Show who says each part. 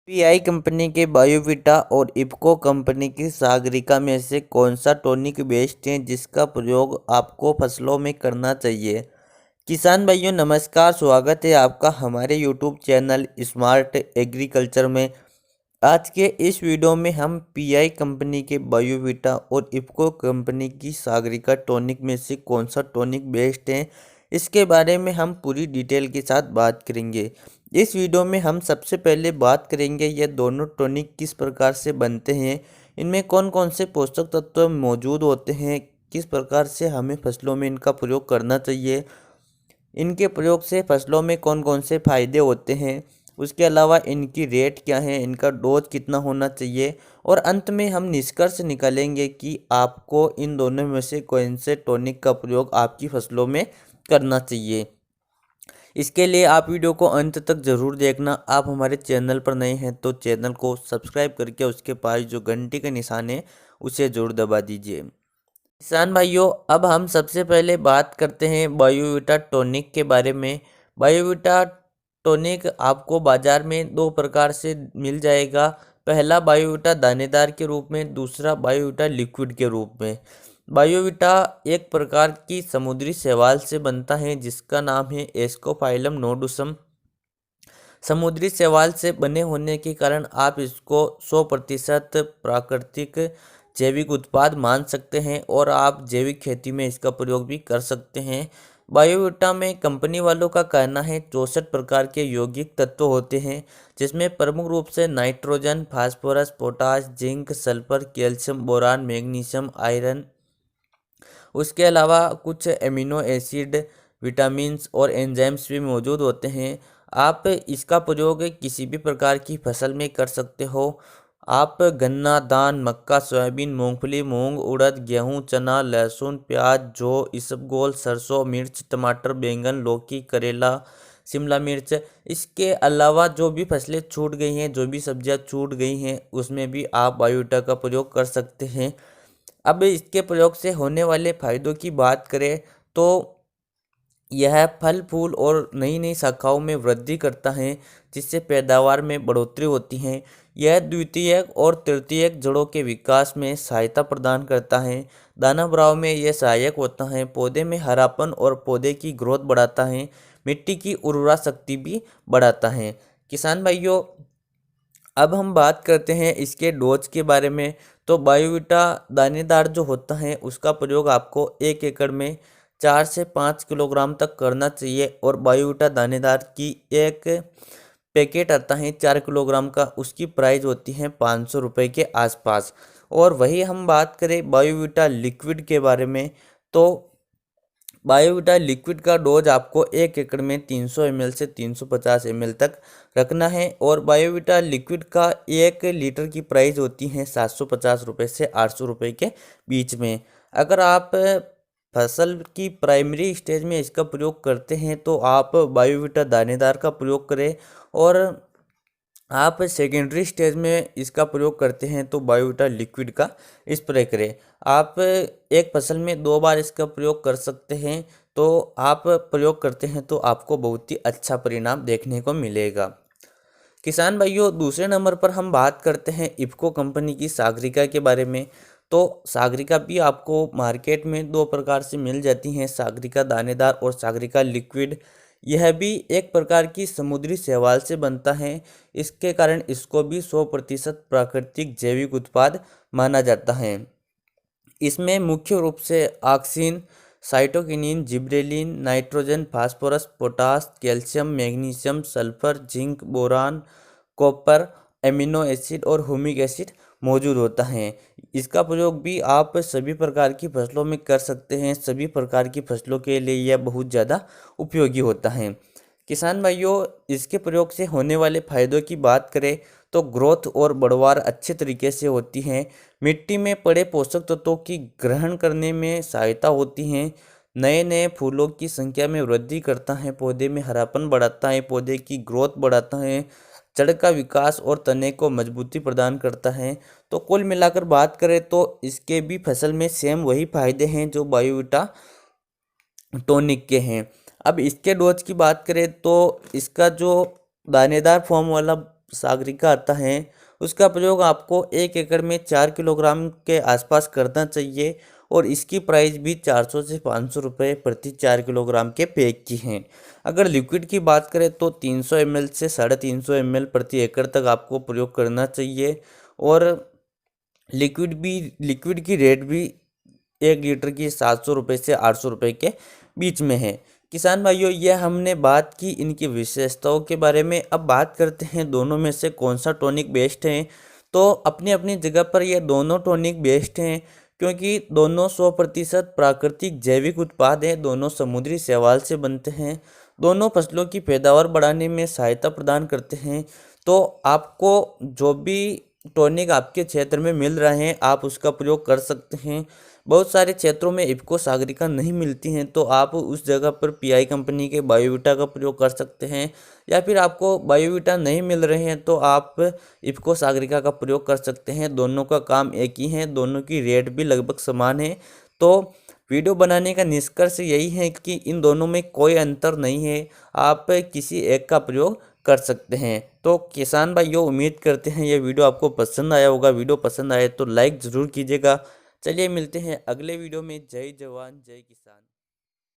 Speaker 1: Pi company के Biovita और IFFCO company की सागरिका में से कौन सा टॉनिक बेस्ट है जिसका प्रयोग आपको फसलों में करना चाहिए। किसान भाइयों नमस्कार, स्वागत है आपका हमारे यूट्यूब चैनल स्मार्ट एग्रीकल्चर में। आज के इस वीडियो में हम पीआई कंपनी के बायोविटा और इफ़को कंपनी की सागरिका टॉनिक में से कौन सा टॉनिक बेस्ट है इसके बारे में हम पूरी डिटेल के साथ बात करेंगे। इस वीडियो में हम सबसे पहले बात करेंगे ये दोनों टॉनिक किस प्रकार से बनते हैं, इनमें कौन कौन से पोषक तत्व मौजूद होते हैं, किस प्रकार से हमें फसलों में इनका प्रयोग करना चाहिए, इनके प्रयोग से फसलों में कौन कौन से फायदे होते हैं, उसके अलावा इनकी रेट क्या है, इनका डोज कितना होना चाहिए और अंत में हम निष्कर्ष निकालेंगे कि आपको इन दोनों में से कौन से टॉनिक का प्रयोग आपकी फसलों में करना चाहिए। इसके लिए आप वीडियो को अंत तक ज़रूर देखना। आप हमारे चैनल पर नए हैं तो चैनल को सब्सक्राइब करके उसके पास जो घंटी का निशान है उसे जरूर दबा दीजिए। किसान भाइयों, अब हम सबसे पहले बात करते हैं बायोविटा टॉनिक के बारे में। बायोविटा टॉनिक आपको बाजार में दो प्रकार से मिल जाएगा। पहला बायोविटा दानेदार के रूप में, दूसरा बायोविटा लिक्विड के रूप में। बायोविटा एक प्रकार की समुद्री शैवाल से बनता है जिसका नाम है एस्कोफाइलम नोडुसम। समुद्री शैवाल से बने होने के कारण आप इसको 100% प्राकृतिक जैविक उत्पाद मान सकते हैं और आप जैविक खेती में इसका प्रयोग भी कर सकते हैं। बायोविटा में कंपनी वालों का कहना है 64 प्रकार के यौगिक तत्व होते हैं जिसमें प्रमुख रूप से nitrogen, phosphorus, potash, zinc, sulphur, calcium, boron, magnesium, iron, उसके अलावा कुछ एमिनो एसिड, विटामिन्स और एंजाइम्स भी मौजूद होते हैं। आप इसका प्रयोग किसी भी प्रकार की फसल में कर सकते हो। आप गन्ना, धान, मक्का, सोयाबीन, मूंगफली, मूंग, उड़द, गेहूं, चना, लहसुन, प्याज, जौ, इसबगोल, सरसों, मिर्च, टमाटर, बैंगन, लौकी, करेला, शिमला मिर्च, इसके अलावा जो भी फसलें छूट गई हैं, जो भी सब्जियां छूट गई हैं, उसमें भी आप बायोविटा का प्रयोग कर सकते हैं। अब इसके प्रयोग से होने वाले फायदों की बात करें तो यह फल फूल और नई नई शाखाओं में वृद्धि करता है जिससे पैदावार में बढ़ोतरी होती है। यह द्वितीयक और तृतीयक जड़ों के विकास में सहायता प्रदान करता है। दाना भराव में यह सहायक होता है। पौधे में हरापन और पौधे की ग्रोथ बढ़ाता है। मिट्टी की उर्वरा शक्ति भी बढ़ाता है। किसान भाइयों, अब हम बात करते हैं इसके डोज के बारे में। तो बायोविटा दानेदार जो होता है उसका प्रयोग आपको 1 एकड़ में 4 से 5 किलोग्राम तक करना चाहिए और बायोविटा दानेदार की एक पैकेट आता है 4 किलोग्राम का, उसकी प्राइस होती है 500 रुपये के आसपास। और वही हम बात करें बायोविटा लिक्विड के बारे में तो बायोविटा लिक्विड का डोज आपको 1 एकड़ में 300 ml से 350 ml तक रखना है और बायोविटा लिक्विड का 1 लीटर की प्राइस होती है 750 रुपये से 800 रुपये के बीच में। अगर आप फसल की प्राइमरी स्टेज में इसका प्रयोग करते हैं तो आप बायोविटा दानेदार का प्रयोग करें और आप सेकेंडरी स्टेज में इसका प्रयोग करते हैं तो बायोविटा लिक्विड का स्प्रे करें। आप एक फसल में 2 बार इसका प्रयोग कर सकते हैं। तो आप प्रयोग करते हैं तो आपको बहुत ही अच्छा परिणाम देखने को मिलेगा। किसान भाइयों, दूसरे नंबर पर हम बात करते हैं इफ़को कंपनी की सागरिका के बारे में। तो सागरिका भी आपको मार्केट में 2 प्रकार से मिल जाती हैं, सागरिका दानेदार और सागरिका लिक्विड। यह भी एक प्रकार की समुद्री शैवाल से बनता है। इसके कारण इसको भी 100% प्राकृतिक जैविक उत्पाद माना जाता है। इसमें मुख्य रूप से auxin, cytokinin, gibberellin, nitrogen, phosphorus, potash, calcium, magnesium, sulphur, zinc, boron, copper, amino acid और ह्यूमिक एसिड मौजूद होता है। इसका प्रयोग भी आप सभी प्रकार की फसलों में कर सकते हैं। सभी प्रकार की फसलों के लिए यह बहुत ज़्यादा उपयोगी होता है। किसान भाइयों, इसके प्रयोग से होने वाले फायदों की बात करें तो ग्रोथ और बढ़वार अच्छे तरीके से होती है। मिट्टी में पड़े पोषक तत्वों की ग्रहण करने में सहायता होती है। नए नए फूलों की संख्या में वृद्धि करता है। पौधे में हरापन बढ़ाता है। पौधे की ग्रोथ बढ़ाता है। जड़ का विकास और तने को मजबूती प्रदान करता है। तो कुल मिलाकर बात करें तो इसके भी फसल में सेम वही फायदे हैं जो बायोविटा टॉनिक के हैं। अब इसके डोज की बात करें तो इसका जो दानेदार फॉर्म वाला सागरिका आता है उसका प्रयोग आपको 1 एकड़ में 4 किलोग्राम के आसपास करना चाहिए और इसकी प्राइस भी 400 से 500 रुपये प्रति 4 किलोग्राम के पैक की है। अगर लिक्विड की बात करें तो 300 ml से 350 ml प्रति एकड़ तक आपको प्रयोग करना चाहिए और लिक्विड की रेट भी 1 लीटर की 700 रुपये से 800 रुपये के बीच में है। किसान भाइयों, यह हमने बात की इनकी विशेषताओं के बारे में। अब बात करते हैं दोनों में से कौन सा टॉनिक बेस्ट है। तो अपनी अपनी जगह पर यह दोनों टॉनिक बेस्ट हैं क्योंकि दोनों 100% प्राकृतिक जैविक उत्पाद हैं, दोनों समुद्री शैवाल से बनते हैं, दोनों फसलों की पैदावार बढ़ाने में सहायता प्रदान करते हैं। तो आपको जो भी टॉनिक आपके क्षेत्र में मिल रहे हैं आप उसका प्रयोग कर सकते हैं। बहुत सारे क्षेत्रों में इफ़को सागरिका नहीं मिलती हैं तो आप उस जगह पर पीआई कंपनी के बायोवीटा का प्रयोग कर सकते हैं, या फिर आपको बायोवीटा नहीं मिल रहे हैं तो आप इफ़को सागरिका का प्रयोग कर सकते हैं। दोनों का काम एक ही है, दोनों की रेट भी लगभग समान है। तो वीडियो बनाने का निष्कर्ष यही है कि इन दोनों में कोई अंतर नहीं है, आप किसी एक का प्रयोग कर सकते हैं। तो किसान भाइयों, उम्मीद करते हैं ये वीडियो आपको पसंद आया होगा। वीडियो पसंद आए तो लाइक ज़रूर कीजिएगा। चलिए मिलते हैं अगले वीडियो में। जय जवान जय किसान।